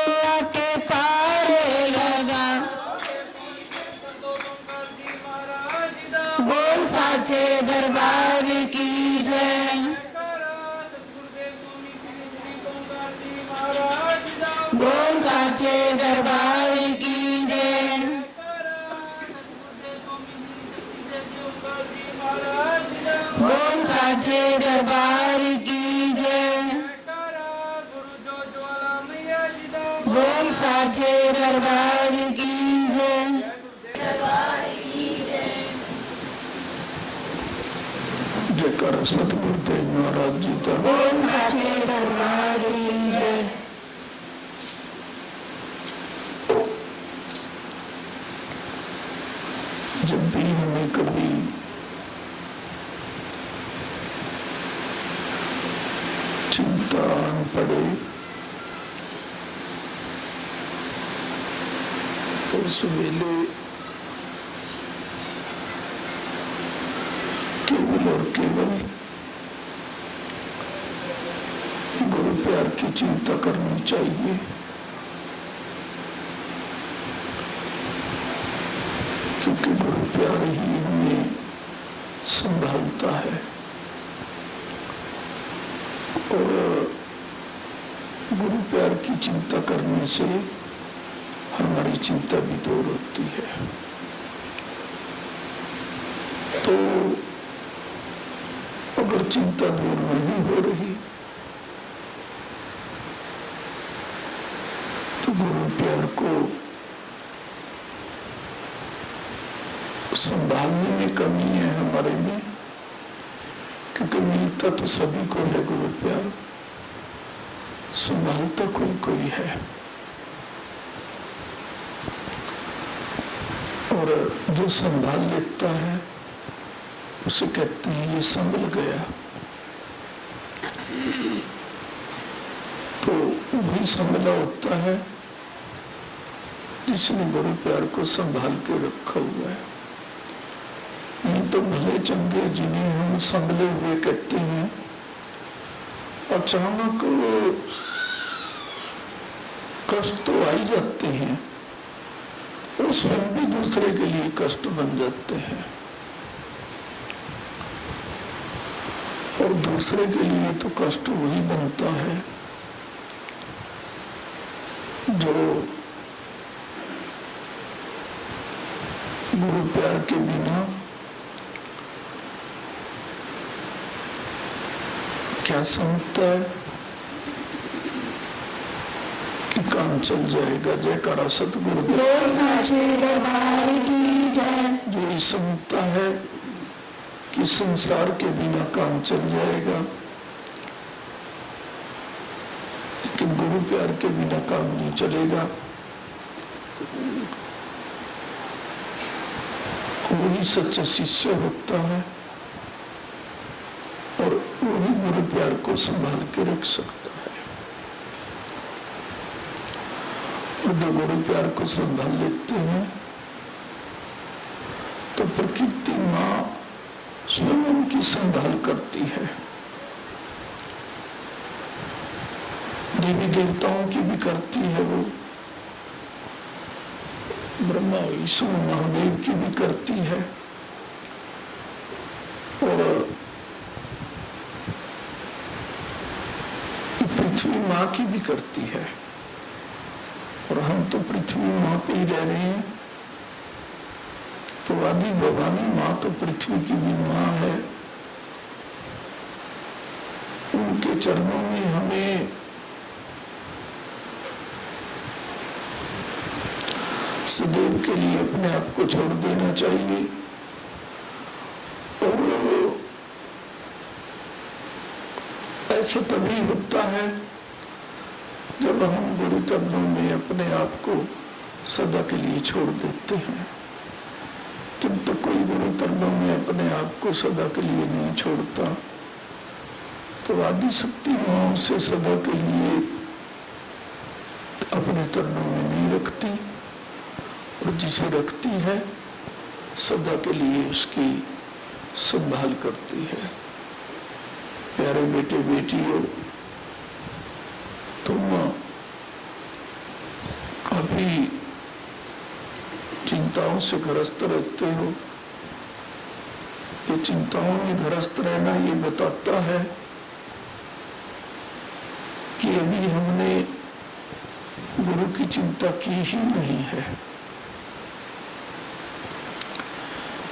आके पारे लगा। बोल साचे दरबार की जय। बोल साचे दरबार की जय। बोल साचे दरबार की जय। बोल साचे दरबार की जय। जयकार सतगुरुदेव महाराज जी का। बोल साचे दरबार की जय। जब भी हमें कभी चिंता आन पड़े तो उस वेले केवल और केवल गुरु प्यार की चिंता करनी चाहिए। क्योंकि गुरु प्यार ही हमें संभालता है और गुरु प्यार की चिंता करने से हमारी चिंता भी दूर होती है। तो अगर चिंता दूर नहीं हो रही तो गुरु प्यार को संभालने में कमी है हमारे में, क्योंकि मिलता तो सभी को है गुरु प्यार, संभालता कोई कोई है। और जो संभाल लेता है उसे कहते हैं ये संभल गया। तो वही संभला होता है जिसने गुरु प्यार को संभाल के रखा हुआ है। नहीं तो भले चंगे जिन्हें हम संभले हुए कहते हैं, अचानक कष्ट तो आ ही जाते हैं और स्वयं भी दूसरे के लिए कष्ट बन जाते हैं। और दूसरे के लिए तो कष्ट वही बनता है जो गुरु प्यार के बिना क्या समझता है कि काम चल जाएगा। जयकारा सतगुरुदेव। बोल साचे दरबार की जय। जो ये समझता है कि संसार के बिना काम चल जाएगा, लेकिन गुरु प्यार के बिना काम नहीं चलेगा, वही सच्चा शिष्य होता है और वही गुरु प्यार को संभाल के रख सकता है। और जो गुरु प्यार को संभाल लेते हैं तो प्रकृति माँ स्वयं उनकी संभाल करती है। देवी देवताओं की भी करती है, वो ब्रह्मा विष्णु महादेव की भी करती है और पृथ्वी माँ की भी करती है। और हम तो पृथ्वी माँ पे ही रह रहे हैं, तो आदि भवानी माँ तो पृथ्वी की भी माँ है। उनके चरणों में हमें सदैव के लिए अपने आप को छोड़ देना चाहिए। और ऐसा तभी होता है जब हम गुरु चरणों में अपने आप को सदा के लिए छोड़ देते हैं। जब तक कोई गुरु चरणों में अपने आप को सदा के लिए नहीं छोड़ता तो आदि शक्ति मां उसे सदा के लिए अपने चरणों में नहीं रखती, और जिसे रखती है सदा के लिए उसकी संभाल करती है। प्यारे बेटे बेटियों, तुम अभी चिंताओं से ग्रस्त रहते हो। ये चिंताओं में ग्रस्त रहना ये बताता है कि अभी हमने गुरु की चिंता की ही नहीं है।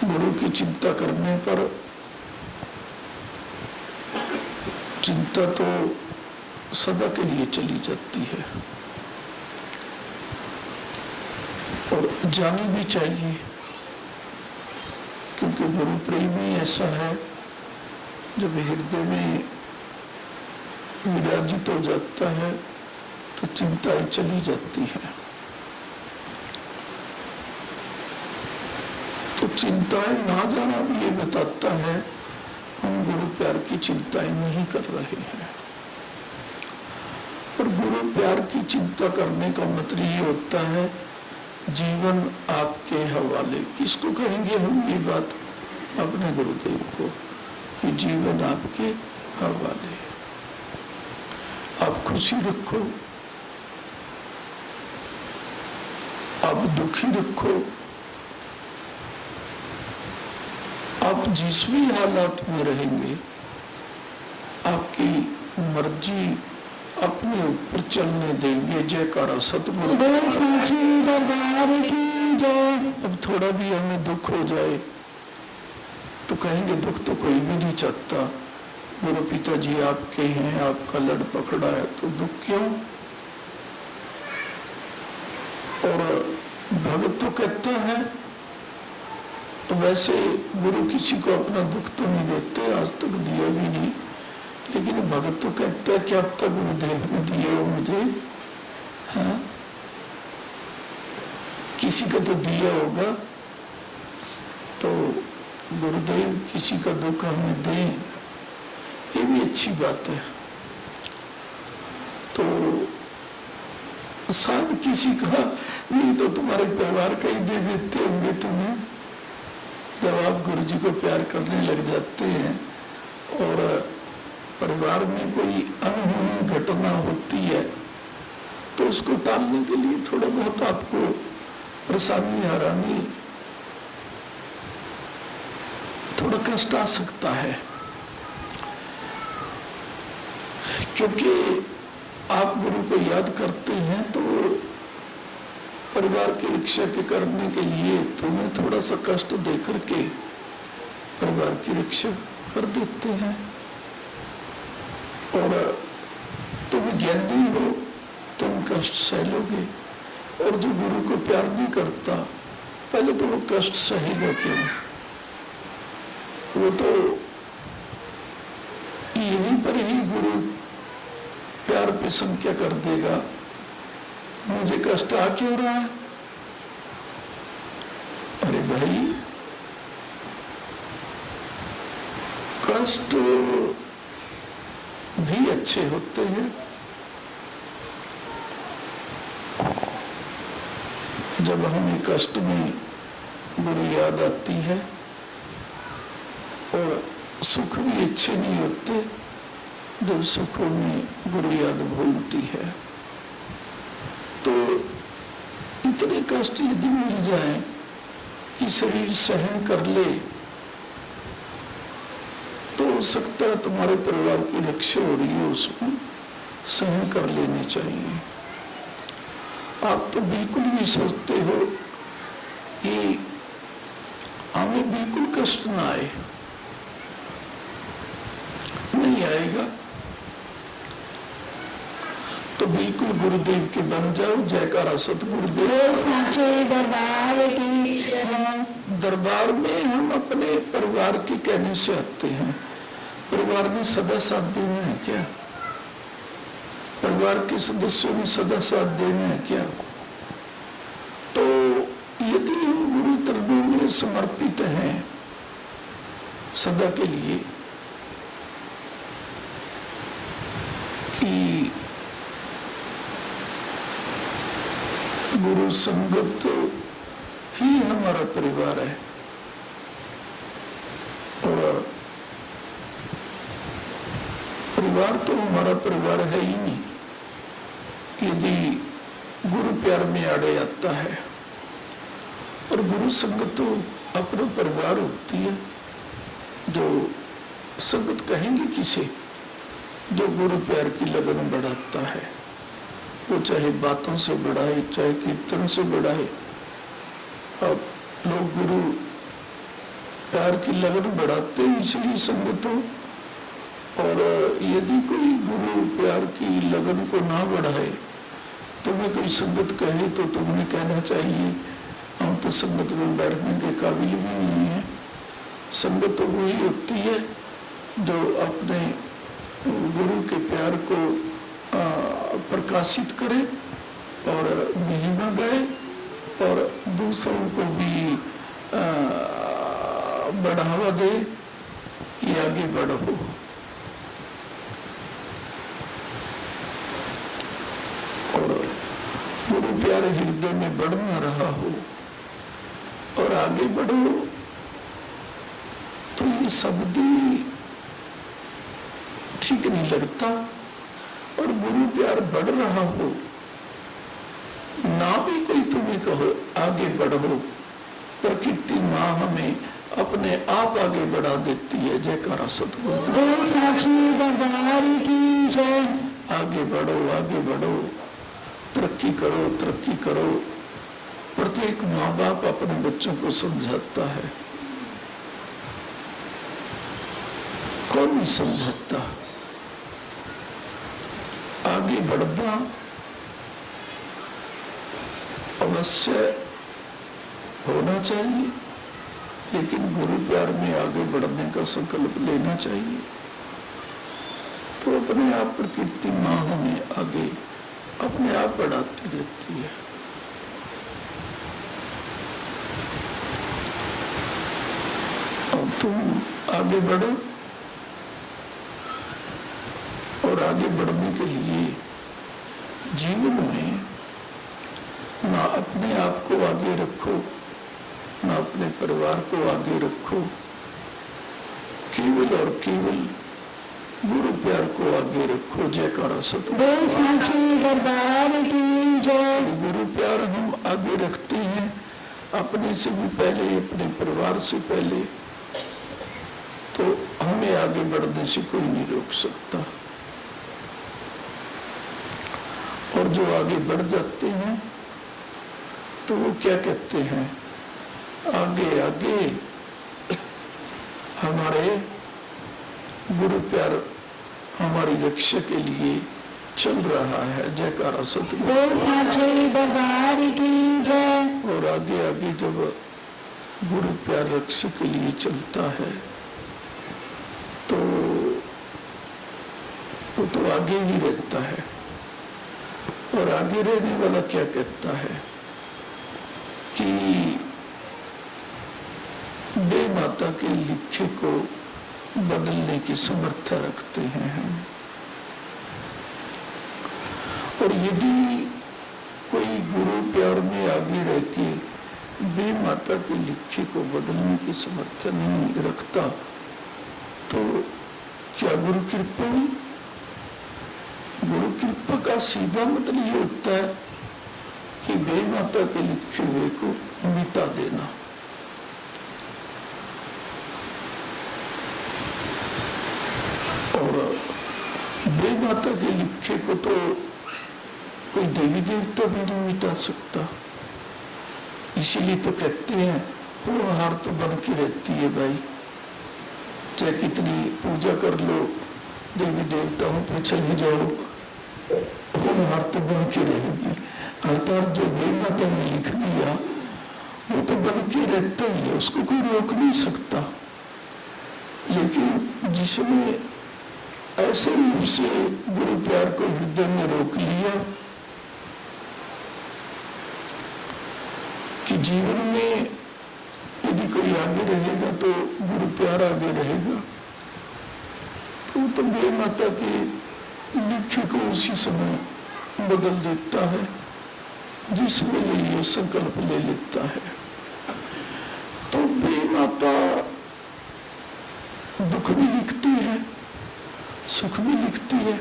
गुरु की चिंता करने पर चिंता तो सदा के लिए चली जाती है और जानी भी चाहिए, क्योंकि गुरु प्रेम ही ऐसा है जब हृदय में विराजित हो जाता है तो चिंताएं चली जाती है। तो चिंताएं ना जाना भी ये बताता है हम गुरु प्यार की चिंताएं नहीं कर रहे हैं। और गुरु प्यार की चिंता करने का मतलब ये होता है जीवन आपके हवाले। किसको कहेंगे हम ये बात? अपने गुरुदेव को, कि जीवन आपके हवाले। आप खुशी रखो, आप दुखी रखो, आप जिस भी हालात में रहेंगे आपकी मर्जी अपने ऊपर चलने देंगे। जयकारा सतगुरु साचे दरबार की जय। अब थोड़ा भी हमें दुख हो जाए तो कहेंगे दुख तो कोई भी नहीं चाहता, गुरु पिताजी आपके हैं, आपका लड़ पकड़ा है तो दुख क्यों? और भगत तो कहता है, तो वैसे गुरु किसी को अपना दुख तो नहीं देते, आज तक दिया भी नहीं, लेकिन भगत तो कहता है कि अब तक गुरुदेव ने दिए हो मुझे। हाँ, किसी का तो दिया होगा, तो गुरुदेव किसी का दुख हमें दें, ये भी अच्छी बात है। तो शायद किसी का नहीं तो तुम्हारे परिवार का ही दे देते होंगे तुम्हें, जब आप गुरु जी को प्यार करने लग जाते हैं और परिवार में कोई अनहोनी घटना होती है तो उसको टालने के लिए थोड़ा बहुत आपको परेशानी, हैरानी, थोड़ा कष्ट आ सकता है, क्योंकि आप गुरु को याद करते हैं तो परिवार की रक्षा के करने के लिए तुम्हें थोड़ा सा कष्ट देकर के परिवार की रक्षा कर देते हैं। और तुम ज्ञानी हो, तुम कष्ट सह लोगे, और जो गुरु को प्यार नहीं करता पहले तो वो कष्ट सहेगा क्यों? वो तो यहीं पर ही गुरु प्यार पे संख्या कर देगा, मुझे कष्ट आ क्यों रहा है? अरे भाई, कष्ट भी अच्छे होते हैं। जब हमें कष्ट में गुरु याद आती है, और सुख भी अच्छे नहीं होते जब सुखों में गुरु याद भूलती है। तो इतने कष्ट यदि मिल जाए कि शरीर सहन कर ले तो हो सकता है तुम्हारे परिवार की रक्षा हो रही है, उसमें सहन कर लेने चाहिए। आप तो बिल्कुल भी सोचते हो कि हमें बिल्कुल कष्ट ना आए, नहीं आएगा, तो बिल्कुल गुरुदेव के बन जाओ। जयकारा सतगुरुदेव साचे दरबार की जय। दरबार में हम अपने परिवार के कहने से आते हैं। परिवार ने सदा साथ देना है क्या? परिवार के सदस्यों ने सदा साथ देना है क्या? तो यदि हम गुरु चरणों में समर्पित हैं सदा के लिए कि गुरु संगत ही हमारा परिवार है, और परिवार तो हमारा परिवार है ही नहीं यदि गुरु प्यार में आड़े आता है। और गुरु संगत तो अपना परिवार होती है। जो संगत कहेंगे किसे? जो गुरु प्यार की लगन बढ़ाता है, वो चाहे बातों से बढ़ाए, चाहे कीर्तन से बढ़ाए। अब लोग गुरु प्यार की लगन बढ़ाते हैं इसलिए संगत हो। और यदि कोई गुरु प्यार की लगन को ना बढ़ाए, तुम्हें कोई संगत कहे तो तुमने कहना चाहिए हम तो संगत में बैठने के काबिल भी नहीं है। संगत तो वही होती है जो अपने गुरु के प्यार को प्रकाशित करे और महिमा गाए और दूसरों को भी बढ़ावा दे कि आगे बढ़ो। और गुरु प्यार हृदय में बढ़ न रहा हो और आगे बढ़ो, तो ये शब्द ही ठीक नहीं लगता। और गुरु प्यार बढ़ रहा हो, ना भी कोई तुम्हें कहो आगे बढ़ो, प्रकृति माँ हमें अपने आप आगे बढ़ा देती है। जयकारा सतगुरु साक्षी दरबार की जय। आगे बढ़ो, आगे बढ़ो, तरक्की करो, तरक्की करो। प्रत्येक माँ बाप अपने बच्चों को समझाता है, कौन नहीं समझाता? आगे बढ़ना अवश्य होना चाहिए, लेकिन गुरु प्यार में आगे बढ़ने का संकल्प लेना चाहिए। तो अपने आप प्रकृति माँ हमें आगे अपने आप बढ़ाती रहती है। अब तुम आगे बढ़ो और आगे बढ़ने के लिए जीवन में ना अपने आप को आगे रखो, ना अपने परिवार को आगे रखो, केवल और केवल गुरु प्यार को आगे रखो। जयकारा सतगुरु साक्षी दरबार की जय। गुरु प्यार हम आगे रखते हैं अपने से भी पहले, अपने परिवार से पहले, तो हमें आगे बढ़ने से कोई नहीं रोक सकता। और जो आगे बढ़ जाते हैं तो वो क्या कहते हैं? आगे आगे हमारे गुरु प्यार हमारी रक्षा के लिए चल रहा है। जयकारा सतगुरु साक्षी दरबार की जय। और आगे आगे जब गुरु प्यार रक्षा के लिए चलता है तो वो तो आगे ही रहता है। और आगे रहने वाला क्या कहता है कि बे माता के लिखे को बदलने की समर्था रखते हैं हम। और यदि कोई गुरु प्यार में आगे रह के बे माता के लिखे को बदलने की समर्था नहीं रखता तो क्या गुरु कृपा हुई? गुरु कृपा का सीधा मतलब ये होता है कि बे माता के लिखे हुए को मिटा देना। और बे माता के लिखे को तो कोई देवी देवता भी नहीं मिटा सकता। इसीलिए तो कहते हैं होनहार तो बन के रहती है भाई, चाहे कितनी पूजा कर लो, देवी देवताओं पे चले जाओ, होनहार तो बन के रहेगी। अर्थात जो बे माता ने लिख दिया वो तो बन के रहता ही है, उसको कोई रोक नहीं सकता। लेकिन जिसने ऐसे रूप से गुरु प्यार को हृदय में रोक लिया कि जीवन में यदि कोई आगे रहेगा तो गुरु प्यार आगे रहेगा, तो बे माता के लिखे को उसी समय बदल देता है जिसमें ये संकल्प ले लेता है। तो बे माता दुख भी लिखती है, सुख भी लिखती है,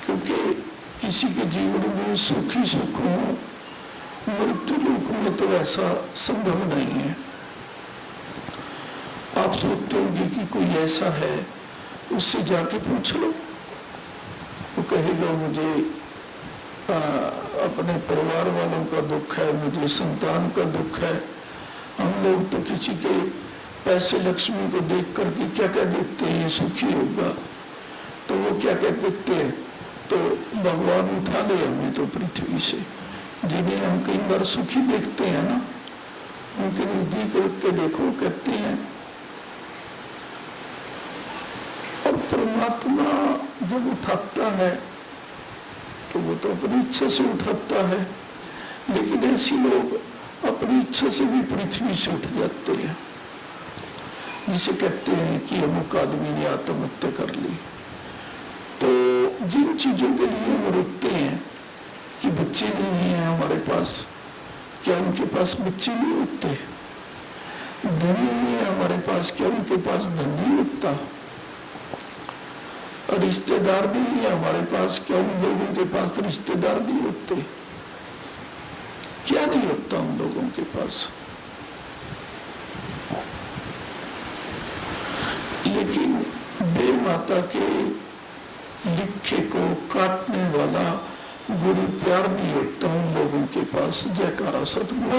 क्योंकि किसी के जीवन में सुख ही सुख हो, मृत्यु लोक में तो ऐसा संभव नहीं है। आप सोचते होंगे कि कोई ऐसा है, उससे जाके पूछ लो, वो कहेगा मुझे अपने परिवार वालों का दुख है, मुझे संतान का दुख है। हम लोग तो किसी के पैसे लक्ष्मी को देख करके क्या कह देते हैं, ये सुखी होगा, तो वो क्या कह देते हैं, तो भगवान उठा ले हमें तो पृथ्वी से। जिन्हें हम कई बार सुखी देखते हैं ना, उनके नजदीक रख के देखो, कहते हैं। और परमात्मा जब उठाता है तो वो तो अपनी इच्छा से उठाता है, लेकिन ऐसे लोग अपनी इच्छा से भी पृथ्वी से उठ जाते हैं। जिसे कहते हैं कि अमुक आदमी ने आत्महत्या कर ली, तो जिन चीजों के लिए वो रोकते हैं कि बच्चे नहीं है हमारे पास, क्या उनके पास बच्चे नहीं होते? धन नहीं है हमारे पास, क्या उनके पास धन नहीं होता? रिश्तेदार नहीं है हमारे पास, क्या उन लोगों के पास रिश्तेदार नहीं होते? क्या नहीं होता उन लोगों के पास? लेकिन बे माता के लिखे को काटने वाला गुरु प्यार नहीं होता उन लोगों के पास। जयकारा सतगुरु।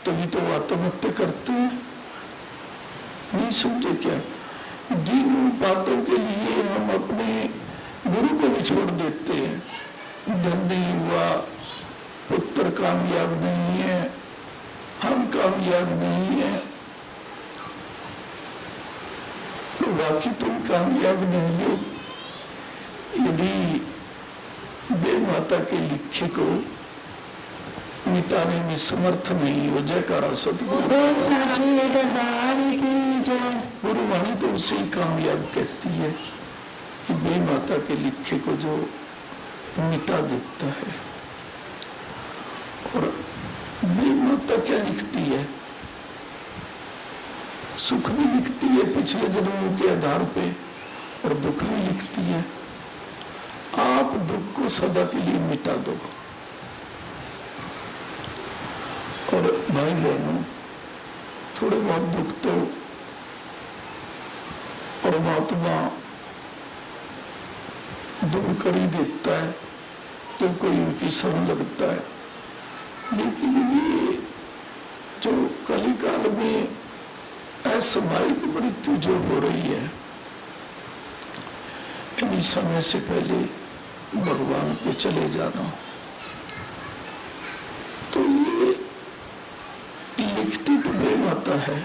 तभी तो आत्महत्या करते हैं। नहीं समझे क्या? जिन बातों के लिए हम अपने गुरु को भी छोड़ देते हैं, धन नहीं हुआ, पुत्र कामयाब नहीं है, हम कामयाब नहीं है, तो बाकी तुम कामयाब नहीं हो। यदि बे माता के लिखे को मिटाने में समर्थ नहीं हो। जयकारा सतगुरु। गुरुवाणी तो उसे ही कामयाब कहती है कि बे माता के लिखे को जो मिटा देता है। और बे माता क्या लिखती है? सुख भी लिखती है पिछले जन्मों के आधार पे, और दुख भी लिखती है। आप दुख को सदा के लिए मिटा दो। और भाई बहनों, थोड़े बहुत दुख तो परमात्मा दूर कर ही देता है जब कोई उनकी शरण लगता है। लेकिन ये जो कलिकाल में असामयिक मृत्यु जो हो रही है, इन्हीं समय से पहले भगवान पे चले जाना, तो ये लिखती तो बे माता है।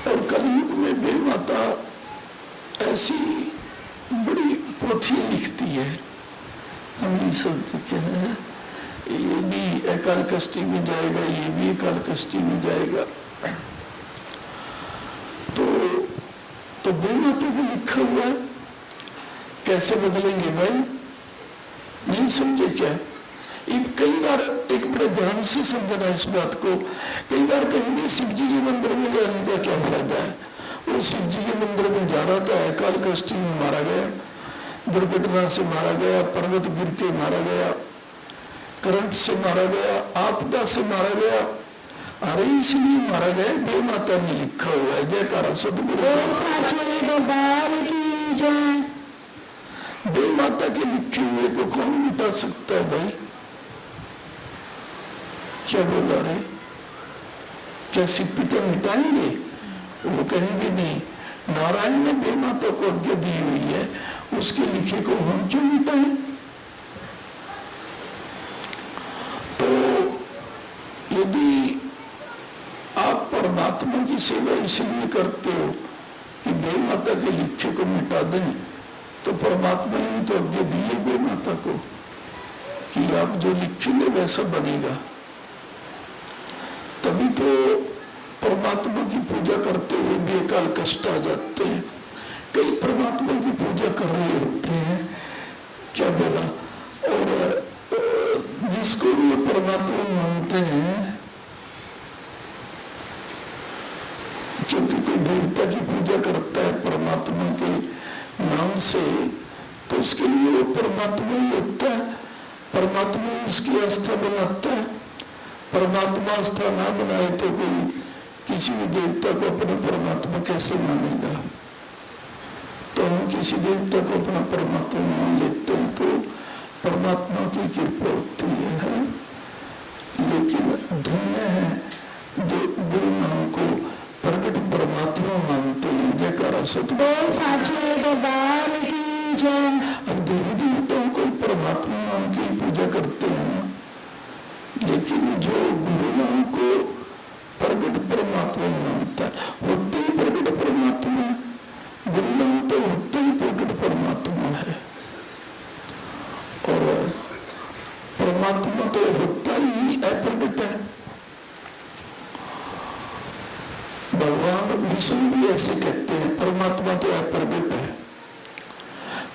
और कलयुग में बे माता ऐसी बड़ी पोथी लिखती है, हम सब क्या है, ये भी अकाल कष्टी में जाएगा, ये भी अकाल कष्टी में जाएगा। तो बे माता को लिखा हुआ है, कैसे बदलेंगे भाई? नहीं समझे क्या? कई बार एक बड़े ध्यान से समझना इस बात को। कई बार कहेंगे शिव जी के मंदिर में जाने का क्या फायदा है? वो शिव जी के मंदिर में जा रहा था, अकाल कष्टी में मारा गया, दुर्घटना से मारा गया, पर्वत गिर के मारा गया, करंट से मारा गया, आपदा से मारा गया। अरे इसलिए मारा गया, बे माता ने लिखा हुआ है। जयकारा सतगुरु। बे माता के लिखे हुए को कौन मिटा सकता है भाई? क्या बोला रे? क्या पिता मिटाएंगे? वो कहेंगे नहीं, नारायण ने बे माता को आज्ञा दी हुई है, उसके लिखे को हम क्यों मिटाएं? तो यदि आप परमात्मा की सेवा इसलिए करते हो कि बे माता के लिखे को मिटा दें, तो परमात्मा ने तो आज्ञा दी है बे माता को कि आप जो लिखेंगे वैसा बनेगा। तभी तो परमात्मा की पूजा करते हुए भी अकाल कष्ट आ जाते हैं। कई परमात्मा की पूजा कर रहे होते हैं, क्या बोला, और जिसको भी परमात्मा मानते हैं, क्योंकि कोई देवता की पूजा करता है परमात्मा के ज्ञान से, तो उसके लिए वो परमात्मा ही होता है, परमात्मा उसकी आस्था बनाता है। परमात्मा आस्था ना बनाए तो कोई किसी भी देवता को अपना परमात्मा कैसे मानेगा। तो हम किसी देवता को अपना परमात्मा मान लेते हैं तो परमात्मा की कृपा होती है। लेकिन धन्य है जो गुरु नाम को प्रकट परमात्मा मानते हैं। जयकारा सतगुरु साचे दरबार की जय। अब देवी देवताओं को परमात्मा नाम की पूजा करते हैं, लेकिन जो गुरु नाम को प्रकट परमात्मा मानता है, होते ही प्रकट परमात्मा, गुरु नाम तो होते ही प्रकट परमात्मा है। और परमात्मा तो होता ही अप्रकट है। भगवान विष्णु भी ऐसे कहते हैं, परमात्मा तो अप्रकट है।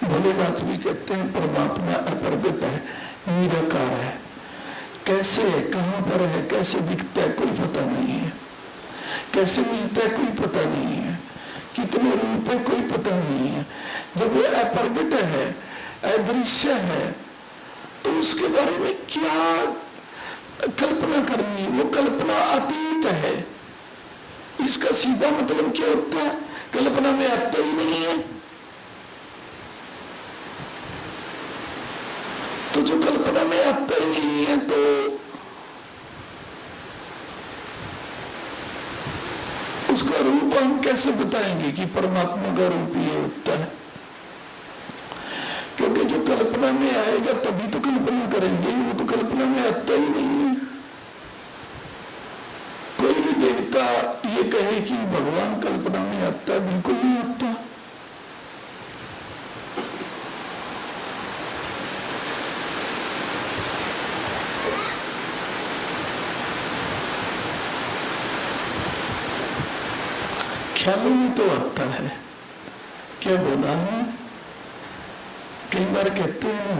भोलेनाथ भी कहते हैं परमात्मा अप्रकट है, निराकार है। कैसे है, कहाँ पर है, कैसे दिखता है, कोई पता नहीं है। कैसे मिलता है, कोई पता नहीं है। कितने रूप है, कोई पता नहीं है। जब वो अप्रकट है, अदृश्य है, तो उसके बारे में क्या कल्पना करनी, वो कल्पना अतीत है। इसका सीधा मतलब क्या होता है, कल्पना में आता ही नहीं है। तो जो कल्पना में आता ही नहीं है, तो उसका रूप हम कैसे बताएंगे कि परमात्मा का रूप ये होता है। क्योंकि जो कल्पना में आएगा तभी तो कल्पना करेंगे, वो तो कल्पना में आता ही नहीं है। कोई भी देवता ये कहे कि भगवान कल्पना में आता है, बिल्कुल नहीं आता। ख्यालों में तो आता है। क्या बोला है, कई बार कहते हैं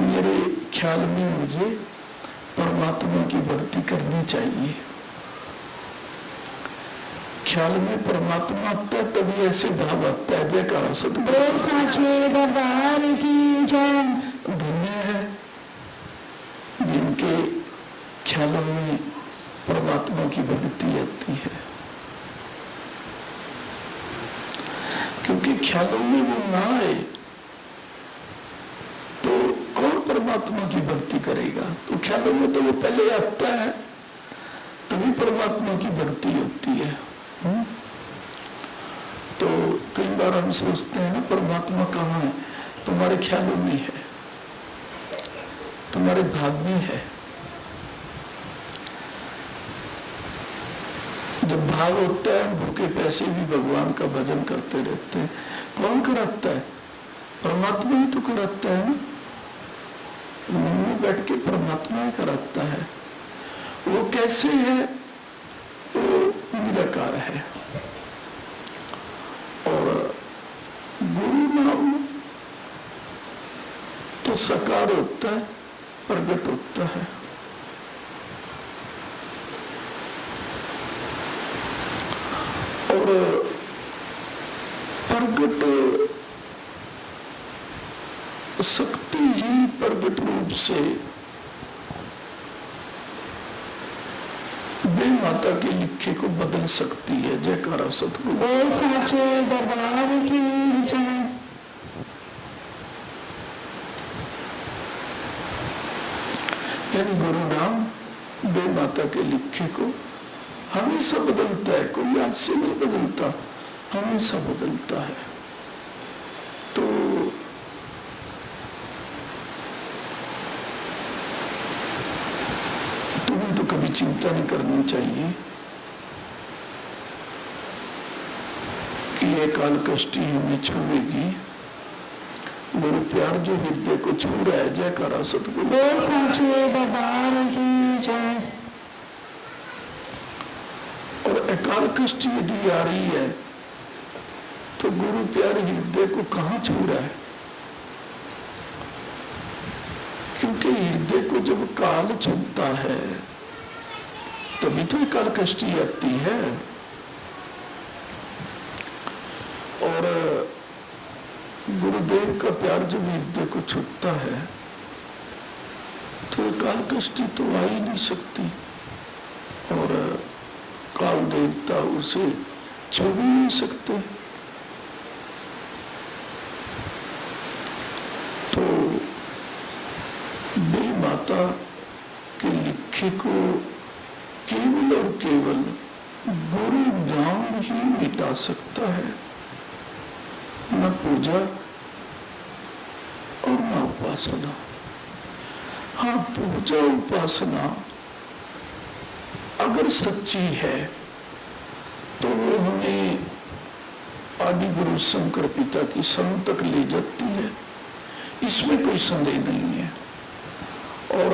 मेरे ख्याल में मुझे परमात्मा की भक्ति करनी चाहिए। ख्याल में परमात्मा आता है तभी ऐसे भाव आता है। जयकारा सतगुरु साचे दरबार की जय। धन्य है जिनके ख्यालों में परमात्मा की भक्ति आती है, क्योंकि ख्यालों में वो ना आए तो कौन परमात्मा की भक्ति करेगा। तो ख्यालों में तो वो पहले आता है, तभी परमात्मा की भक्ति होती है। तो कई बार हम सोचते हैं ना, परमात्मा कहाँ है, तुम्हारे ख्यालों में है, तुम्हारे भाग में है। जब भाव होता है, भूखे पैसे भी भगवान का भजन करते रहते हैं। कौन कराता है, परमात्मा ही तो कराता है ना। मन में बैठ के परमात्मा ही कराता है। वो कैसे है, वो निराकार है। और गुरु नाम तो साकार होता है, प्रगट होता है। और प्रगट शक्ति ही प्रगट रूप से वे माता के लिखे को बदल सकती है। जयकारा सतगुरु साचे दरबार की जय। यानी गुरु नाम वे माता के लिखे को हमेशा बदलता है, कोई आज से नहीं बदलता, हमेशा बदलता है। तो तुम्हें तो कभी चिंता नहीं करनी चाहिए कि ये काल कष्टी हमें छूएगी। गुरु प्यार जो हृदय को छू रहा है। जयकारा सतगुरु साचे दरबार की जय। और अकाल कष्ट यदि आ रही है तो गुरु प्यार हृदय को कहाँ छू रहा है, क्योंकि हृदय को जब काल छूता है तभी तो अकाल कष्टी आती है। और गुरुदेव का प्यार जब हृदय को छूटता है तो काल कष्टी तो आ ही नहीं सकती और काल देवता उसे छू भी नहीं सकते। तो बे माता के लिखे को केवल और केवल गुरु ज्ञान ही मिटा सकता है, न पूजा और न उपासना। हाँ, पूजा उपासना अगर सच्ची है तो वो हमें आदि गुरु शंकर पिता की शरण तक ले जाती है, इसमें कोई संदेह नहीं है। और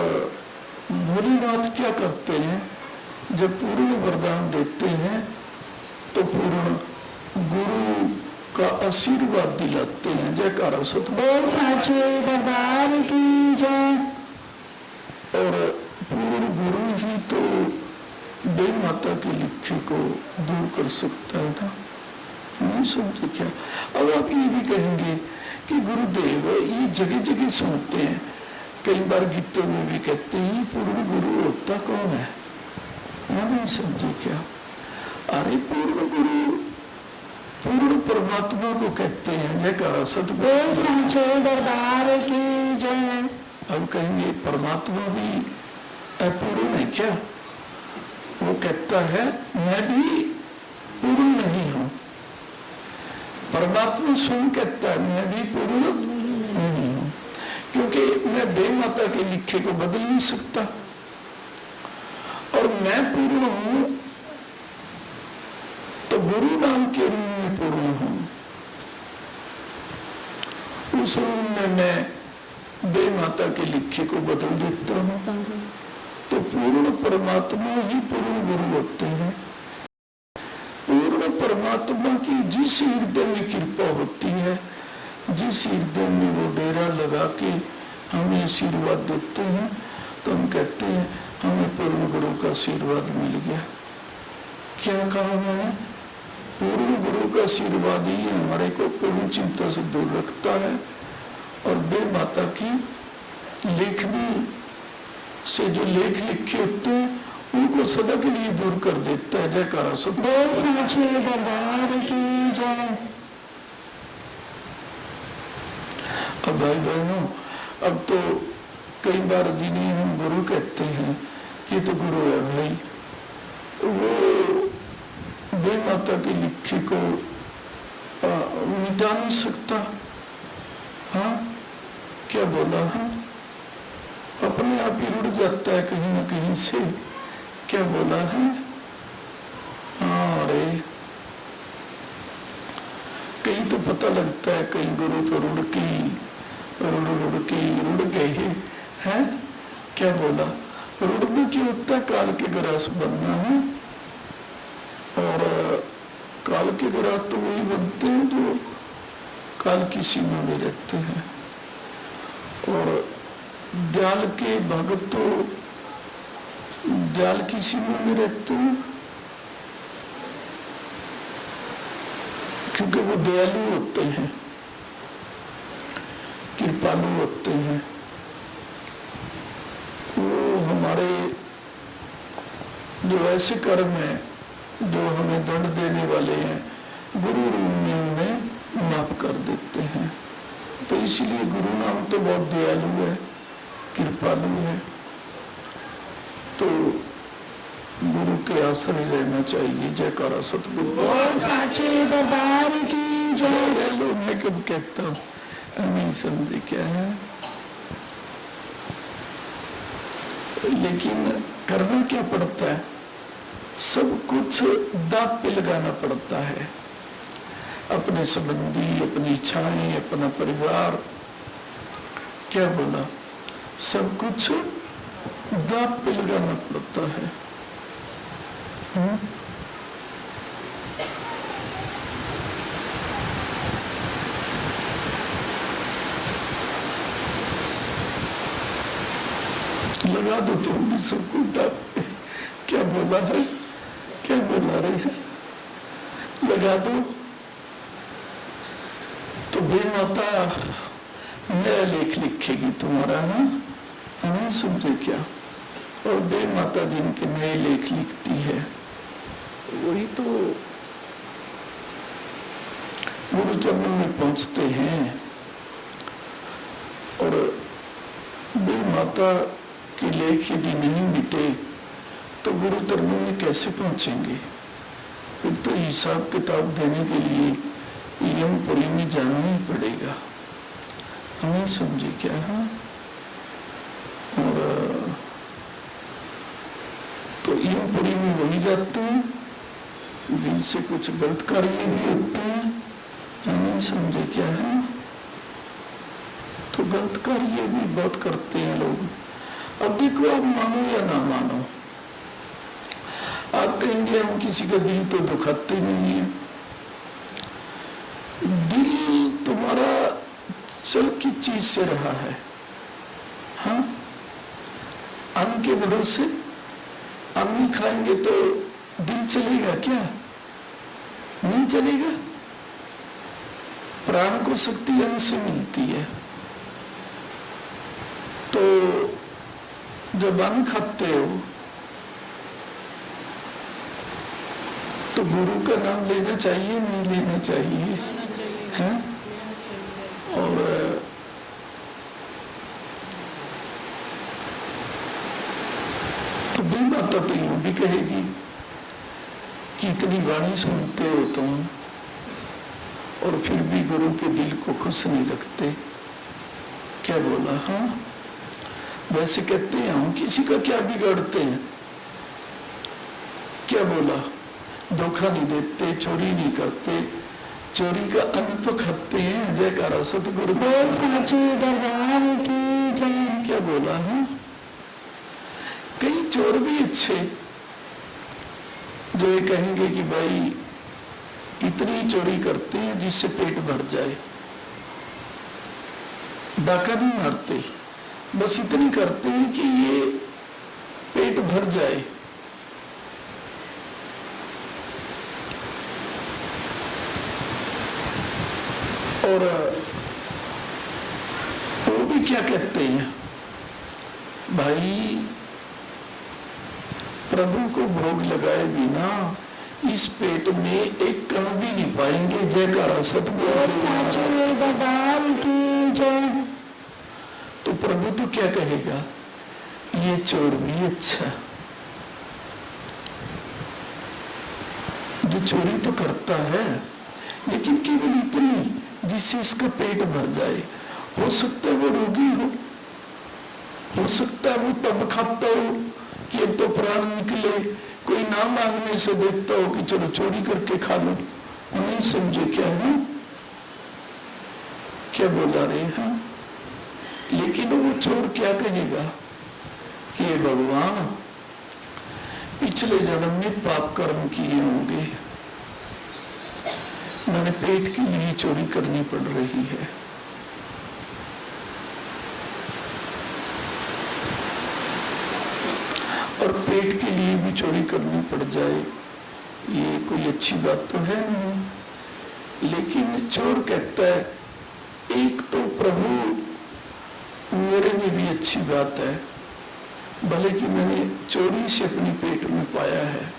भोलेनाथ क्या करते हैं, जब पूर्ण वरदान देते हैं तो पूर्ण गुरु का आशीर्वाद दिलाते हैं। जयकारा सतनाम साचे दरबार की जय। और पूर्ण गुरु ही तो बे माता के लिखे को दूर कर सकता है ना, नहीं समझे क्या? अब आप ये भी कहेंगे कि गुरुदेव ये जगह जगह सुनते हैं, कई बार गीतों में भी कहते हैं पूर्ण गुरु होता कौन है, नहीं समझे क्या? अरे पूर्ण गुरु पूर्ण परमात्मा को कहते हैं। जयकारा सतगुरु साचे दरबार की जय। अब कहेंगे परमात्मा भी अपूर्ण है क्या? वो कहता है मैं भी पूर्ण नहीं हूं। परमात्मा स्वयं कहता है मैं भी पूर्ण नहीं हूं, क्योंकि मैं बे माता के लिखे को बदल नहीं सकता और मैं पूर्ण हूं तो गुरु नाम के रूप में पूर्ण हूं। उस रूप में मैं बे माता के लिखे को बदल देता हूं। तो पूर्ण परमात्मा ही पूर्ण गुरु होते हैं। पूर्ण परमात्मा की जिस हृदय में कृपा होती है, जिस हृदय में वो डेरा लगा के हमें आशीर्वाद देते हैं, तो हम कहते हैं हमें पूर्ण गुरु का आशीर्वाद मिल गया। क्या कहा मैंने? पूर्ण गुरु का आशीर्वाद ही हमारे को पूर्ण चिंता से दूर रखता है और बे माता की लेखनी से जो लेख लिखे होते हैं उनको सदा के लिए दूर कर देता है। जयकारा सतनाम साचे दरबार की जय। अब भाई बहनों, अब तो कई बार जिन्हें हम गुरु कहते हैं ये तो गुरु है भाई, वो बे माता के लिखे को मिटा नहीं सकता। हाँ, क्या बोला है? अपने आप ही रुड़ जाता है कहीं ना कहीं से। क्या बोला है? अरे कहीं तो पता लगता है, कहीं गुरु तो रुड़ गए हैं। क्या बोला? रुड़ने की होता है काल के ग्रास बनना है, और काल के ग्रास तो वही बनते हैं जो काल की सीमा में रहते हैं। और दयाल के भगत तो दयाल की सीमा में रहते हैं, क्योंकि वो दयालु होते हैं, कृपालु होते हैं। वो हमारे जो ऐसे कर्म है जो हमें दंड देने वाले हैं, गुरु रूप में उन्हें माफ कर देते हैं। तो इसलिए गुरु नाम तो बहुत दयालु है, कृपालु है। तो गुरु के आश्रय रहना चाहिए। जयकारा सतगुरु साचे दरबार की जय। लो, मैं कब कहता हूँ नहीं समझे क्या है, लेकिन करना क्या पड़ता है? सब कुछ दांव पे लगाना पड़ता है। अपने संबंधी, अपनी इच्छाएं, अपना परिवार, क्या बोला, सब कुछ दांव पे लगाना पड़ता है। लगा दो तुम भी सब कुछ दांव पे। क्या बोला है? क्या बोला रहे हैं? लगा दो तो बे माता नया लेख लिखेगी तुम्हारा ना, हमें समझे क्या। और बे माता जिनके नए लेख लिखती है वही तो गुरु चरणों में पहुंचते हैं। और बे माता के लेख यदि नहीं मिटे तो गुरु चरणों में कैसे पहुंचेंगे। फिर तो हिसाब किताब देने के लिए यमपुरी में जाना ही पड़ेगा, हमें समझे क्या है। और तो यमपुरी में वही जाते हैं जिनसे कुछ गलत कार्य भी होते हैं, हमें समझे क्या है। तो गलत कार्य भी बहुत करते हैं लोग। अब देखो, आप मानो या ना मानो, आप कहेंगे हम किसी का दिल तो दुखाते नहीं है। दिल तुम्हारा चल की चीज से रहा है, हाँ। अन्न के भरोसे अन्न नहीं खाएंगे तो दिल चलेगा क्या? नहीं चलेगा। प्राण को शक्ति अन्न से मिलती है। तो जब अन्न खाते हो तो गुरु का नाम लेना चाहिए, नहीं लेना चाहिए, है? और तो भी माता तो यूं भी कहेगी कि इतनी वाणी सुनते हो तुम और फिर भी गुरु के दिल को खुश नहीं रखते। क्या बोला? हाँ, वैसे कहते हैं हम किसी का क्या बिगाड़ते हैं। क्या बोला? धोखा नहीं देते, चोरी नहीं करते, चोरी का अन्न तो खाते हैं। जयकारा सतगुरु साचे दरबार की जय। क्या बोला? है कई चोर भी अच्छे जो ये कहेंगे कि भाई इतनी चोरी करते हैं जिससे पेट भर जाए। डाका नहीं मारते, बस इतनी करते हैं कि ये पेट भर जाए। और वो भी क्या कहते हैं, भाई प्रभु को भोग लगाए बिना इस पेट में एक कण भी नहीं पाएंगे। जयकारा सतगुरु साचे दरबार की जय। तो प्रभु तो क्या कहेगा, ये चोर भी अच्छा, जो चोरी तो करता है लेकिन केवल इतनी जिससे इसका पेट भर जाए। हो सकता है वो रोगी हो सकता है वो तब खाता हो कि अब तो प्राण निकले, कोई ना मांगने से देखता हो कि चलो चोरी करके खा लो। नहीं समझे क्या है? क्या बोला रहे हैं? लेकिन वो चोर क्या कहेगा कि हे भगवान, पिछले जन्म में पाप कर्म किए होंगे, मैंने पेट के लिए चोरी करनी पड़ रही है। और पेट के लिए भी चोरी करनी पड़ जाए, ये कोई अच्छी बात तो है नहीं। लेकिन चोर कहता है एक तो प्रभु मेरे में भी अच्छी बात है, भले कि मैंने चोरी से अपनी पेट में पाया है,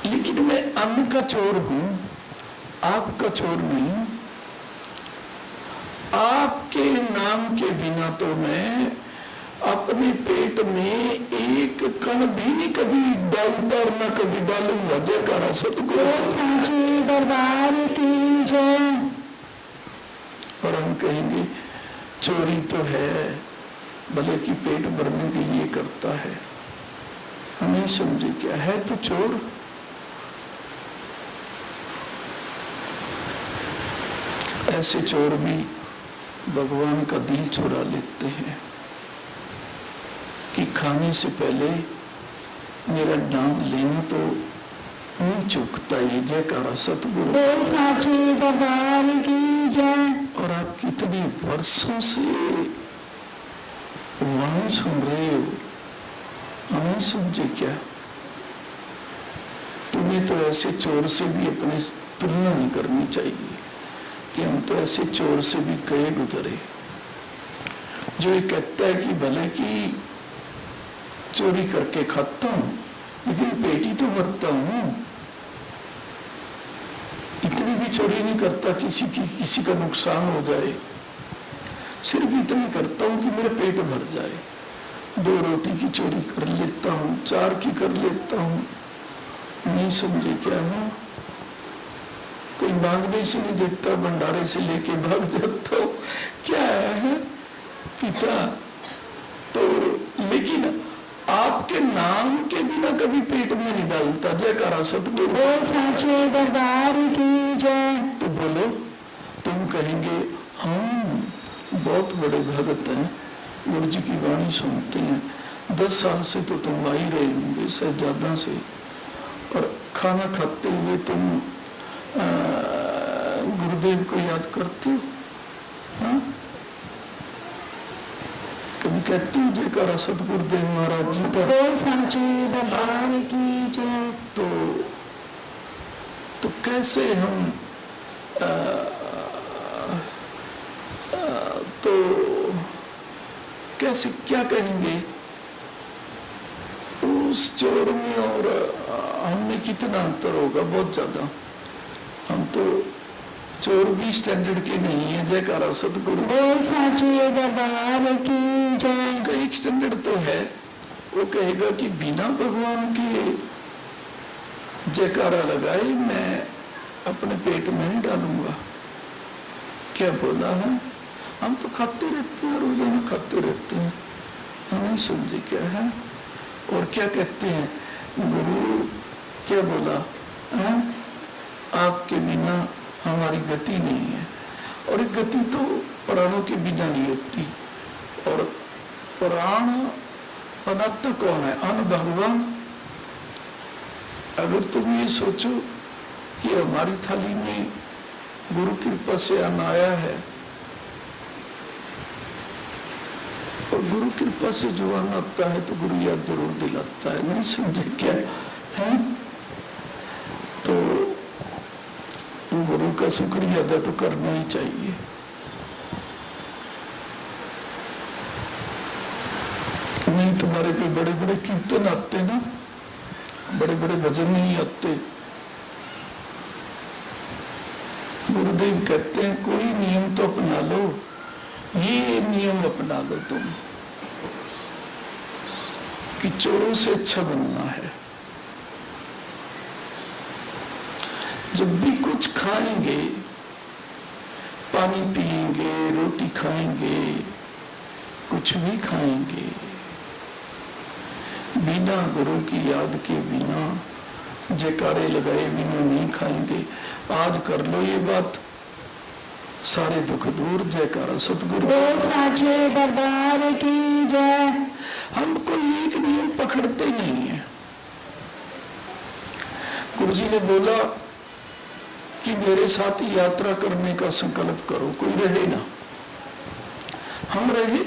लेकिन मैं अन्न का चोर हूं, आपका चोर नहीं। आपके नाम के बिना तो मैं अपने पेट में एक कण भी नहीं कभी डालता और न कभी डालूंगा। जयकारा सतगुरु साचे दरबार की जय। और हम कहेंगे चोरी तो है, भले कि पेट भरने के लिए करता है। हमें समझे क्या है तो चोर। ऐसे चोर भी भगवान का दिल चुरा लेते हैं कि खाने से पहले मेरा नाम लेना तो नहीं चूकता। ये जयकारा सतगुरु साचे दरबार की जय। और आप कितने वर्षों से वाणी सुन रहे हो, हमें समझे क्या? तुम्हें तो ऐसे चोर से भी अपनी तुलना नहीं करनी चाहिए। कि हम तो ऐसे चोर से भी गए गुजरे, जो ये कहता है कि भले की चोरी करके खाता हूं लेकिन पेट ही तो भरता हूं, इतनी भी चोरी नहीं करता किसी का नुकसान हो जाए, सिर्फ इतनी करता हूं कि मेरा पेट भर जाए। 2 रोटी की चोरी कर लेता हूं, 4 की कर लेता हूं, नहीं समझे क्या है? कोई मांगने से नहीं देता, भंडारे से लेके भाग जाता हूं, क्या है पिता? तो लेकिन आपके नाम के बिना कभी पेट में नहीं डालता। जयकारा सतगुरु बोल साचे दरबार की जय। तो बोलो, तुम कहेंगे हम बहुत बड़े भगत हैं, गुरु जी की वाणी सुनते हैं, 10 साल से तो तुम आ ही रहे होंगे शहजादा से, और खाना खाते हुए तुम गुरुदेव को याद करते हो? हाँ? कभी कहते हो जयकारा सतगुरुदेव महाराज जी का? बोल साचे दरबार की जय। तो कैसे हम तो कैसे क्या कहेंगे उस चोर में और हमने कितना अंतर होगा? बहुत ज्यादा। हम तो चोर भी स्टैंडर्ड के नहीं है। जयकारा सतगुरु बोल साचे दरबार की जय। उसका एक स्टैंडर्ड तो है, वो कहेगा कि बिना भगवान के जयकारा लगाए मैं अपने पेट में नहीं डालूंगा। क्या बोला है? हम तो खाते रहते हैं, रोजाना खाते रहते हैं, हम नहीं समझे क्या है। और क्या कहते हैं गुरु, क्या बोला है? आपके बिना हमारी गति नहीं है, और एक गति तो प्राणों के बिना नहीं होती। और प्राण बनाता कौन है? अन्न भगवान। अगर तुम ये सोचो कि हमारी थाली में गुरु कृपा से अन्न आया है, और गुरु कृपा से जो अन्न आता है तो गुरु याद जरूर दिलाता है। नहीं समझे क्या है? तो गुरु का शुक्रिया अदा तो करना ही चाहिए। नहीं तुम्हारे पे बड़े बड़े कीर्तन आते ना, बड़े बड़े भजन नहीं आते। गुरुदेव कहते हैं कोई नियम तो अपना लो, ये नियम अपना लो तुम कि चोरों से अच्छा बनना है। जब भी कुछ खाएंगे, पानी पिएंगे, रोटी खाएंगे, कुछ भी खाएंगे, बिना गुरु की याद के, बिना जयकारे लगाए बिना नहीं खाएंगे। आज कर लो ये बात, सारे दुख दूर। जयकारा सतगुरु बोल साचे दरबार की जय। हम कोई एक नियम पकड़ते नहीं है। गुरु जी ने बोला कि मेरे साथ यात्रा करने का संकल्प करो, कोई रहे ना। हम रहे,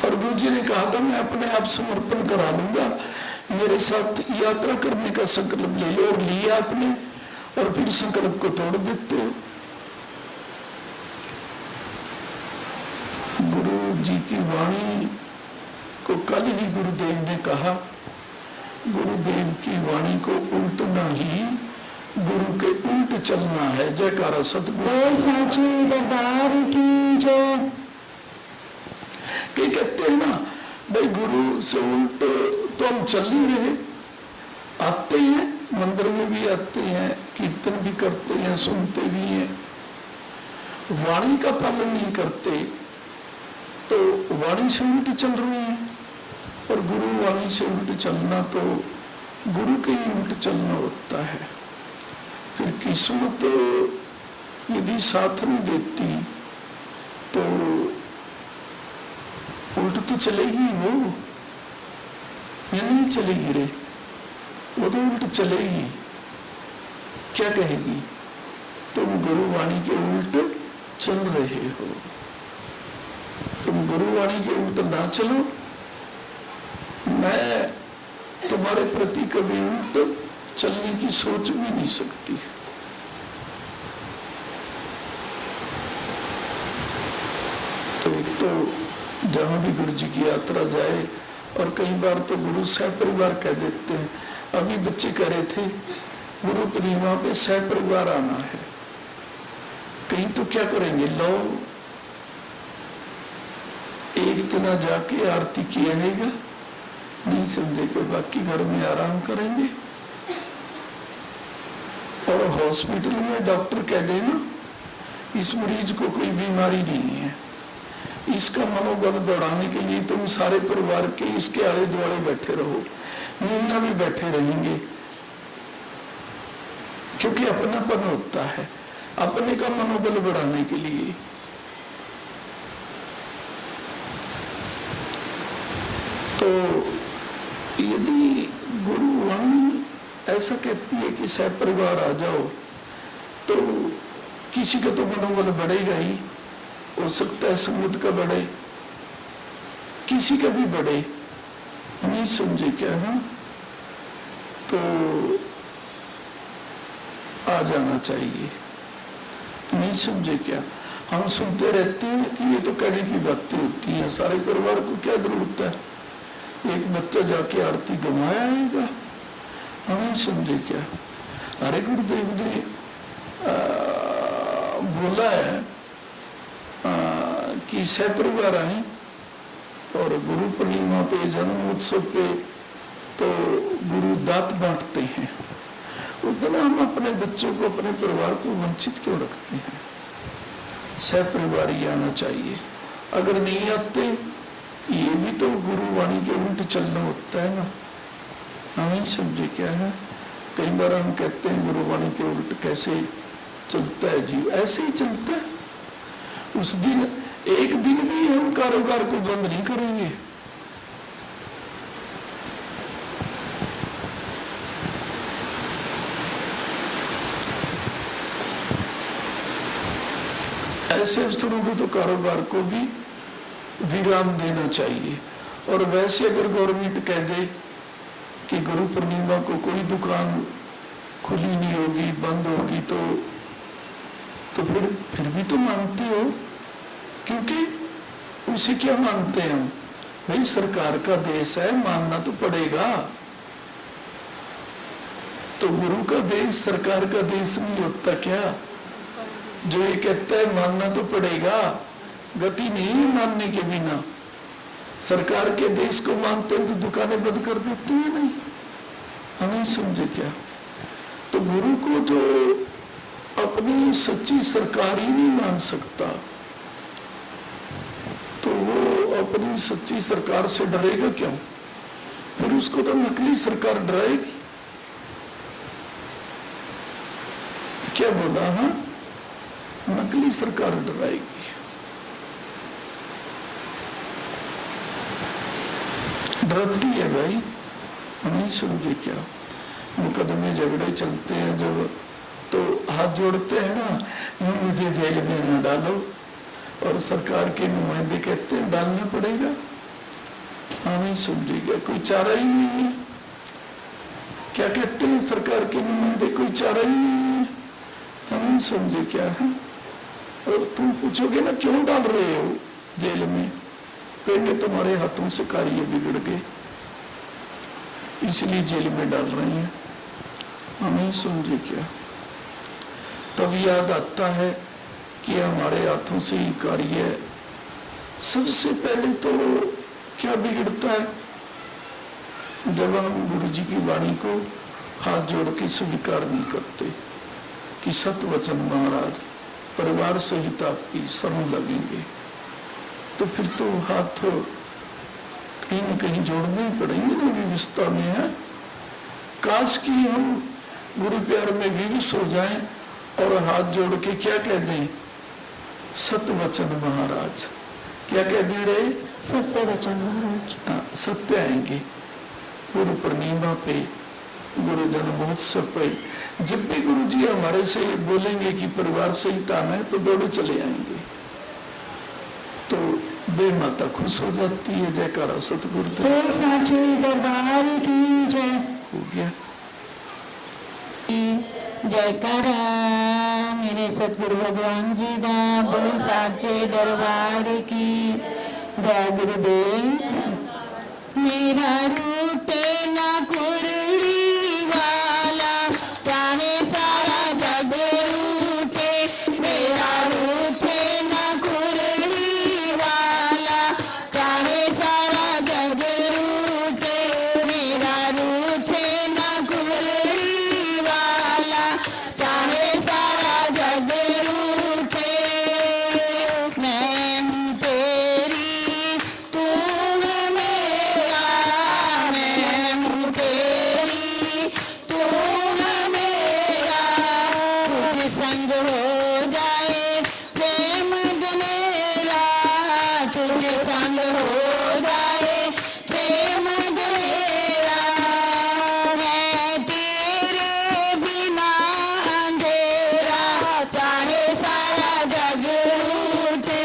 और गुरु जी ने कहा था मैं अपने आप समर्पण करा लूंगा, मेरे साथ यात्रा करने का संकल्प ले लो। और लिया आपने, और फिर संकल्प को तोड़ देते हो। गुरु जी की वाणी को कल ही गुरुदेव ने कहा, गुरुदेव की वाणी को उल्टना ही गुरु के उल्ट चलना है। जयकारा सतगुरु बोल साचे दरबार की जय। कि कहते हैं ना भाई गुरु से उल्ट तो हम चल नहीं रहे। आते हैं मंदिर में भी आते हैं, कीर्तन भी करते हैं, सुनते भी हैं, वाणी का पालन नहीं करते तो वाणी से उल्ट चल रहे हैं। और गुरु वाणी से उल्ट चलना तो गुरु के ही उल्ट चलना होता है। फिर किस्मत यदि साथ नहीं देती तो उल्ट तो चलेगी वो, या नहीं चलेगी रे? वो तो उल्ट चलेगी। क्या कहेगी? तुम गुरुवाणी के उल्ट चल रहे हो। तुम गुरुवाणी के उल्ट ना चलो, मैं तुम तुम्हारे प्रति कभी उल्ट चलने की सोच भी नहीं सकती। तो एक तो जहां भी गुरु जी की यात्रा जाए, और कई बार तो गुरु सह परिवार कह देते हैं। अभी बच्चे कह रहे थे गुरु पूर्णिमा पे सह परिवार आना है, कहीं तो क्या करेंगे, लो एक जना जाके आरती किया जाएगा, नहीं समझेगा, बाकी घर में आराम करेंगे। और हॉस्पिटल में डॉक्टर कह देना इस मरीज को कोई बीमारी नहीं है, इसका मनोबल बढ़ाने के लिए तुम सारे परिवार के इसके आले दुआले बैठे रहो, नींदा भी बैठे रहेंगे, क्योंकि अपनापन होता है अपने का मनोबल बढ़ाने के लिए। तो यदि गुरुवाणी ऐसा कहती है कि सह परिवार आ जाओ, तो किसी का तो मनोबल बढ़ेगा ही, हो सकता है संगत का बढ़े, किसी का भी बढ़े, नहीं समझे क्या है, तो आ जाना चाहिए, नहीं समझे क्या। हम सुनते रहते हैं कि ये तो कहने की बातें होती हैं, सारे परिवार को क्या जरूरत है, एक बच्चा जाके आरती गवाया आएगा, नहीं समझे क्या। अरे गुरुदेव ने बोला है कि सह परिवार आए, और गुरु पूर्णिमा पे, जन्म उत्सव पे तो गुरु दात बांटते हैं, उस दिन हम अपने बच्चों को, अपने परिवार को वंचित क्यों रखते हैं। सह परिवार ही आना चाहिए, अगर नहीं आते ये भी तो गुरुवाणी के उल्ट चलना होता है ना, नहीं समझे क्या है। कई बार हम कहते हैं गुरुवाणी के उल्ट कैसे चलता है जी, ऐसे ही चलता है। उस दिन एक दिन भी हम कारोबार को बंद नहीं करेंगे, ऐसे अवसरों पे तो कारोबार को भी विराम देना चाहिए। और वैसे अगर गवर्नमेंट कह दे कि गुरु पूर्णिमा को कोई दुकान खुली नहीं होगी, बंद होगी, तो फिर भी तो मानते हो, क्योंकि उसे क्या मानते हैं हम, भाई सरकार का देश है, मानना तो पड़ेगा। तो गुरु का देश सरकार का देश नहीं होता क्या, जो ये कहता है मानना तो पड़ेगा, गति नहीं मानने के बिना। सरकार के देश को मानते हैं तो दुकानें बंद कर देते हैं, नहीं, हमें समझे क्या। तो गुरु को जो अपनी सच्ची सरकार ही नहीं मान सकता, तो वो अपनी सच्ची सरकार से डरेगा क्यों, फिर उसको तो नकली सरकार डराएगी। क्या बोला, हाँ, नकली सरकार डराएगी। डरती है भाई, नहीं समझे क्या। मुकदमे झगड़े चलते हैं जब, तो हाथ जोड़ते हैं ना, मुझे जेल में न डालो, और सरकार के नुमाइंदे कहते हैं डालना पड़ेगा, हाँ, नहीं समझे क्या, कोई चारा ही नहीं है। क्या कहते हैं सरकार के नुमाइंदे, कोई चारा ही नहीं है, नहीं समझे क्या है। और तुम पूछोगे ना क्यों डाल रहे हो जेल में, कहेंगे तुम्हारे हाथों से कार्य बिगड़ गए, इसलिए जेल में डाल रहे हैं, नहीं समझे क्या। तब याद आता है कि हमारे हाथों से ही कार्य, सबसे पहले तो क्या बिगड़ता है, जब हम गुरु जी की वाणी को हाथ जोड़ के स्वीकार नहीं करते कि सतवचन महाराज परिवार सहित आपकी शरण लगेंगे, तो फिर तो हाथ कहीं न कहीं जोड़ने ही पड़ेंगे ना, विविधता में है। काश कि हम गुरु प्यार में विविध हो जाएं और हाथ जोड़ के क्या कह दें, सतवचन महाराज, क्या कह दे रहे, सत्य वचन महाराज। सत्य आएंगे गुरु पूर्णिमा पे, गुरु जन्मोत्सव पे। जब भी गुरु जी हमारे से बोलेंगे कि परिवार सहित आना है, तो दौड़े चले आएंगे। तो बे माता खुश हो जाती है। जयकारा सतगुरुदेव। बोल साचे दरबार की जय। हो गया। जयकारा मेरे सतगुरु भगवान जी का। बोल साचे दरबार की जय। गुरुदेव मेरा रूप ना कुरड़ी वाला, चाहे सारा जग रूठे। मेरा रूप ना कुरड़ी वाला, चाहे सारा जग रूठे। मेरा रूप ना कुरड़ी वाला, चाहे सारा जग रूठे। मैं हूँ तेरी तू है मेरा, मैं हूँ तेरी तू है मेरा। तुझ संग हो जाए प्रेम जनेरा, तुझ संग हो जाए प्रेम जनेरा। है तेरे बिना अंधेरा, चाहे सारा जग रूठे।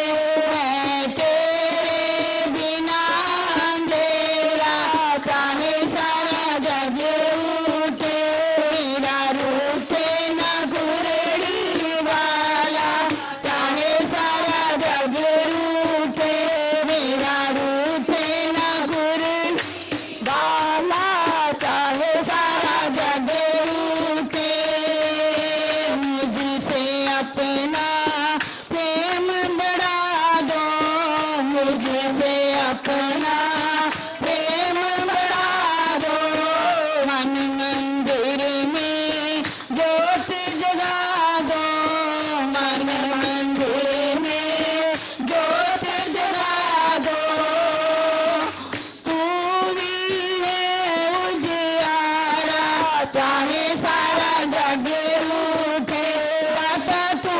है तेरे बिना अंधेरा, चाहे सारा जग रूठे। मेरा रूप ना कुरड़ी वाला, चाहे सारा जग रूठे। मेरा रूप ना कुरड़ी वाला, चाहे सारा जग रूठे। मुझसे अपना प्रेम बढ़ा दो, मुझसे अपना प्रेम बढ़ा दो। मन मंदिर में जोत जगा दो, मन मंदिर में जोत जगा दो। तू भी है उजियारा, चाहे सारा जग रूठे। दाता तू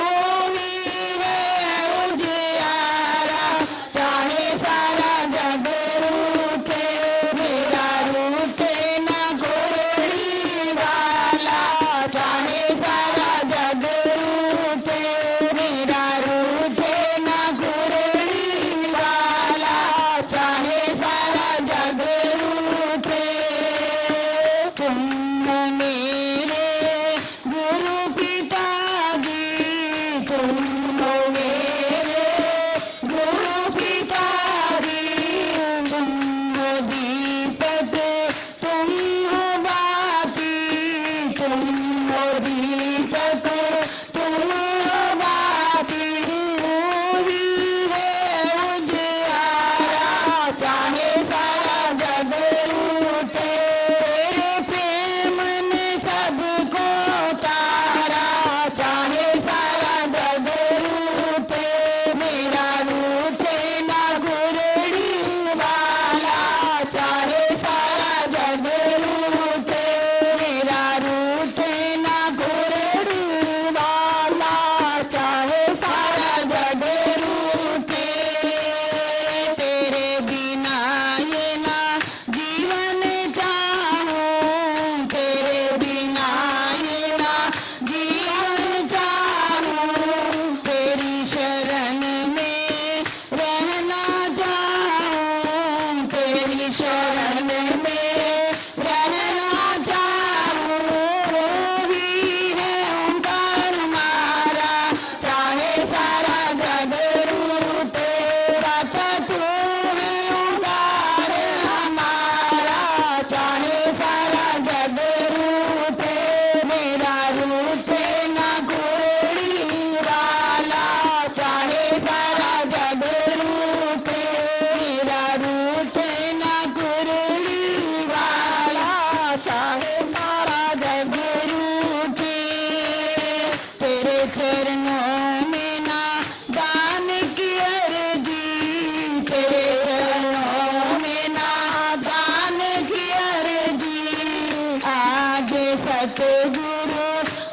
भी है उजियारा, चाहे सारा जग रूठे। मेरा रूप ना कुरड़ी वाला, चाहे सारा जग रूठे। मेरा रूप ना कुरड़ी वाला, चाहे सारा जग रूठे। तुम हो मेरे गुरु पिता जी, तुम हो मेरे गुरु पिता जी। तुम हो दीपक, तुम हो बाती, तुम हो दीपक, तुम हो बाती। तू ही है उजियारा, चाहे सारा जग रूठे। तेरे प्रेम ने सबको तारा, चाहे सारा जग रूठे। मेरा रूप ना कुरड़ी वाला, चाहे सारा जग रूठे। मेरा रूप ना कुरड़ी वाला, चाहे सारा जग रूठे। तेरे बिना ये ना जीवन चाहूं, तेरे बिना ये ना जीवन चाहूं। तेरी शरण में रहना चाहूं, तेरी शरण में रहना चाहूं। तू ही है ओंकार हमारा, चाहे सारा जग रूठे। दाता तू है ओंकार हमारा, चाहे सारा जग रूठे। मेरा रूप ना कुरड़ी वाला, चाहे सारा जग रूठे। मेरा रूप ना कुरड़ी वाला, चाहे सारा जग रूठे। तेरे चरणों में ना दान की अर्जी, तेरे चरणों में ना दान की अर्जी। आगे सतगुरु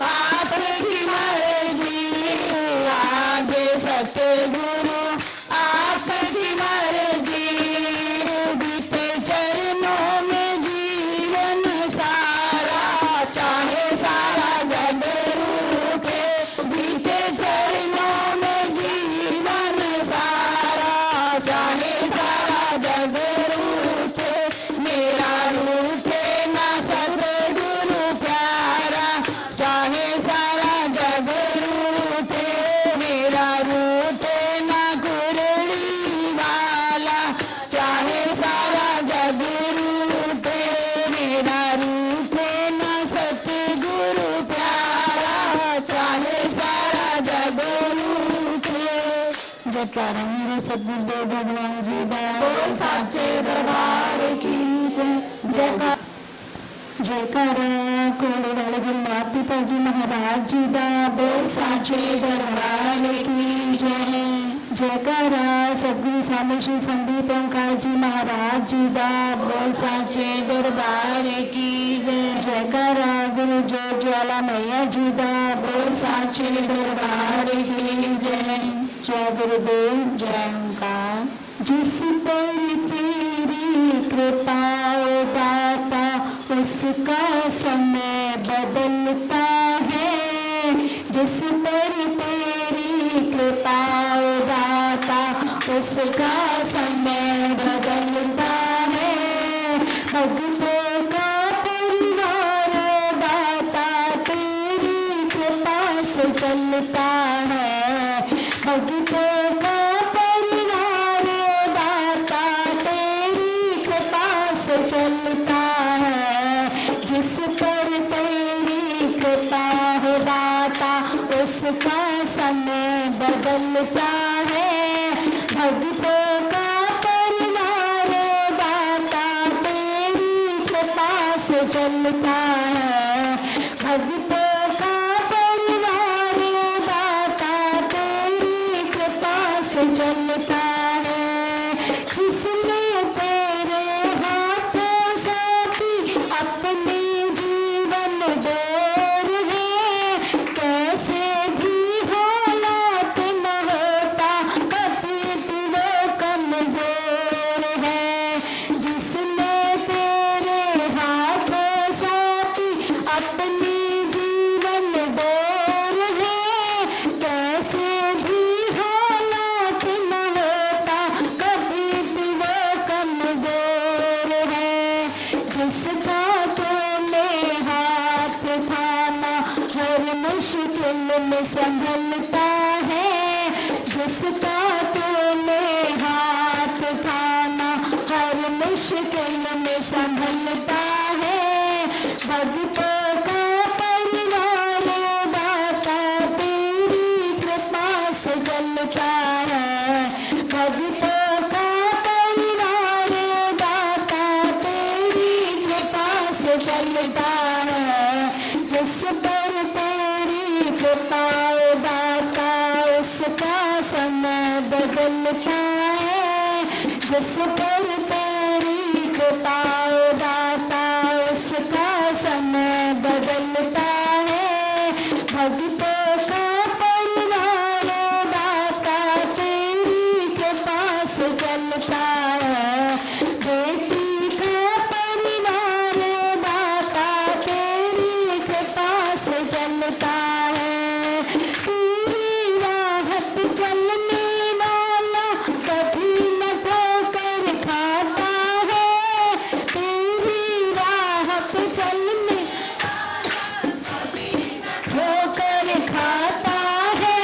आपकी मर्जी, आगे सतगुरु आपकी मर्जी। बीते चरणों में जीवन सारा, चाहे सारा जग रूठे। बीते चरणों में जीवन सारा, चाहे जयकारा मेरे सतगुरुदेव भगवान जी दा। बोल साचे दरबार की जय। जयकारा जयकारा कोड़े वाले गुरु माता पिता जी महाराज जी दा। बोल साचे दरबार की जय। जयकारा सतगुरु स्वामी श्री संदीप ओंकार जी महाराज जी दा। बोल साचे दरबार की जय। जयकारा गुरु जो ज्वाला मैया जी दा। बोल साचे दरबार की जय। जय गुरुदेव जय ओंकार। जिस पर तेरी कृपा ओ दाता उसका समय बदलता है। जिस पर तेरी कृपा ओ दाता उसका समय बदलता है। भक्तों का परिवार दाता तेरी कृपा से चलता है। भक्तों का परिवार दाता तेरी कृपा से चलता है। जिस पर तेरी कृपा हो दाता उसका समय बदलता है। भक्तों का परिवार दाता तेरी कृपा से चलता है। भक्तों का परिवार दाता तेरी कृपा से चलता है। जिसने तेरे हाथों सौंपी अपने जीवन डोर है। कैसे भी हालात न होता कभी भी वो कमजोर है। जिसने तेरे हाथों सौंपी अपने जीवन डोर है। कैसे भी हालात न होता कभी भी वो कमजोर है। जिसका तूने हाथ थामा हर मुश्किल में संभलता है। जिसका तूने हाथ थामा हर मुश्किल में संभलता है। भक्तों का परिवार दाता तेरी कृपा से चलता है। भक्तों का परिवार दाता तेरी कृपा से चलता है। जिस पर तेरी कृपा दाता उसका समय बदलता है। जिस पर तेरी कृपा दाता उसका समय बदलता है। भक्तों का परिवार दाता तेरी कृपा से चलता है। बेटी का परिवार दाता तेरी कृपा से चलता है। तेरी राह पे चलने वाला कभी न ठोकर खाता है। तेरी राह पे चलने ठोकर खाता है।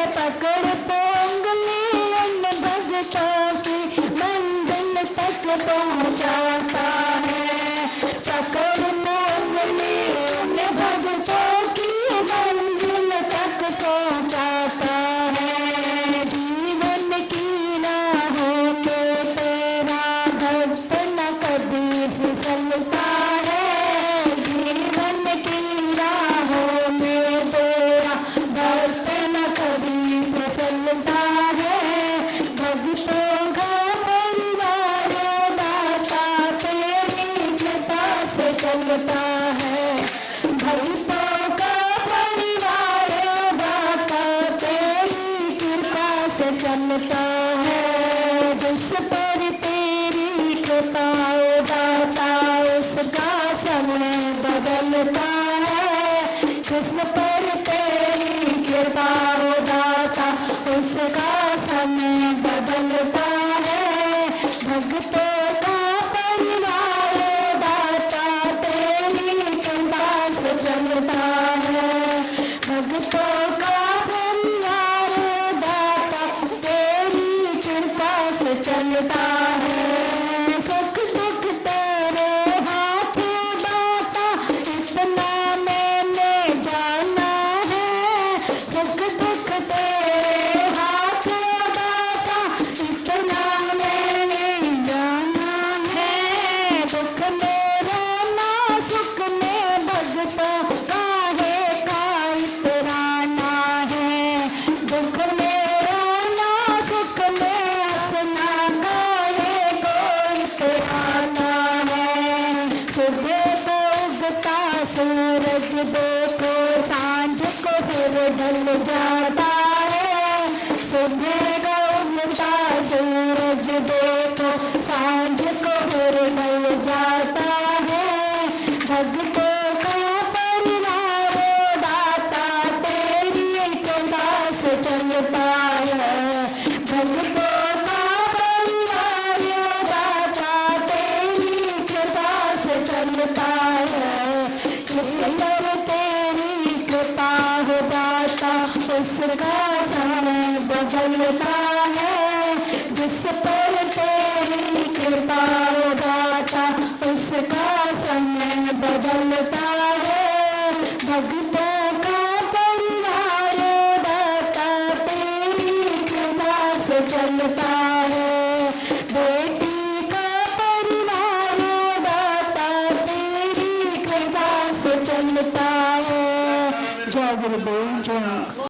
पकड़ पोंगली उन भक्तों की मंजिल तक पहुंचाता है। पकड़ पोंगली उन भक्तों की मंजिल तक पहुंचाता है। जीवन की राहों में तेरा भक्त न कभी फिसलता है। जीवन की राहों में तेरा भक्त न कभी फिसलता है। भक्तों का परिवार दाता तेरी कृपा से चलता है। भक्तों का परिवार दाता तेरी कृपा से चलता है। जिस पर तेरी कृपा दाता उसका समय बदलता है। जिस पर तेरी कृपा दाता उसका समय बदलता है। भक्तों का परिवार दाता तेरी कृपा से चलता है। भक्तों का परिवार दाता तेरी कृपा से चलता है। सुख दुख तेरे हाथ दाता इतना मैंने जाना है। सुख दुख तेरे हाथ दाता काहे का इतराना है। दुख में रोना सुख में हंसना काहे को इतराना है। सुबह को उगता सूरज देखो सांझ को फिर ढल जाता है। सुबह को उगता सूरज देखो सांझ को फिर ढल जाता है। भक्तों का परिवार दाता तेरी कृपा से चलता है। भक्तों का परिवार दाता तेरी कृपा से चलता है। जिस पर तेरी कृपा हो दाता उसका समय बदलता है। जिस पर तेरी कृपा हो दाता उसका समय बदलता है। भक्तों का परिवार दाता तेरी कृपा से चलता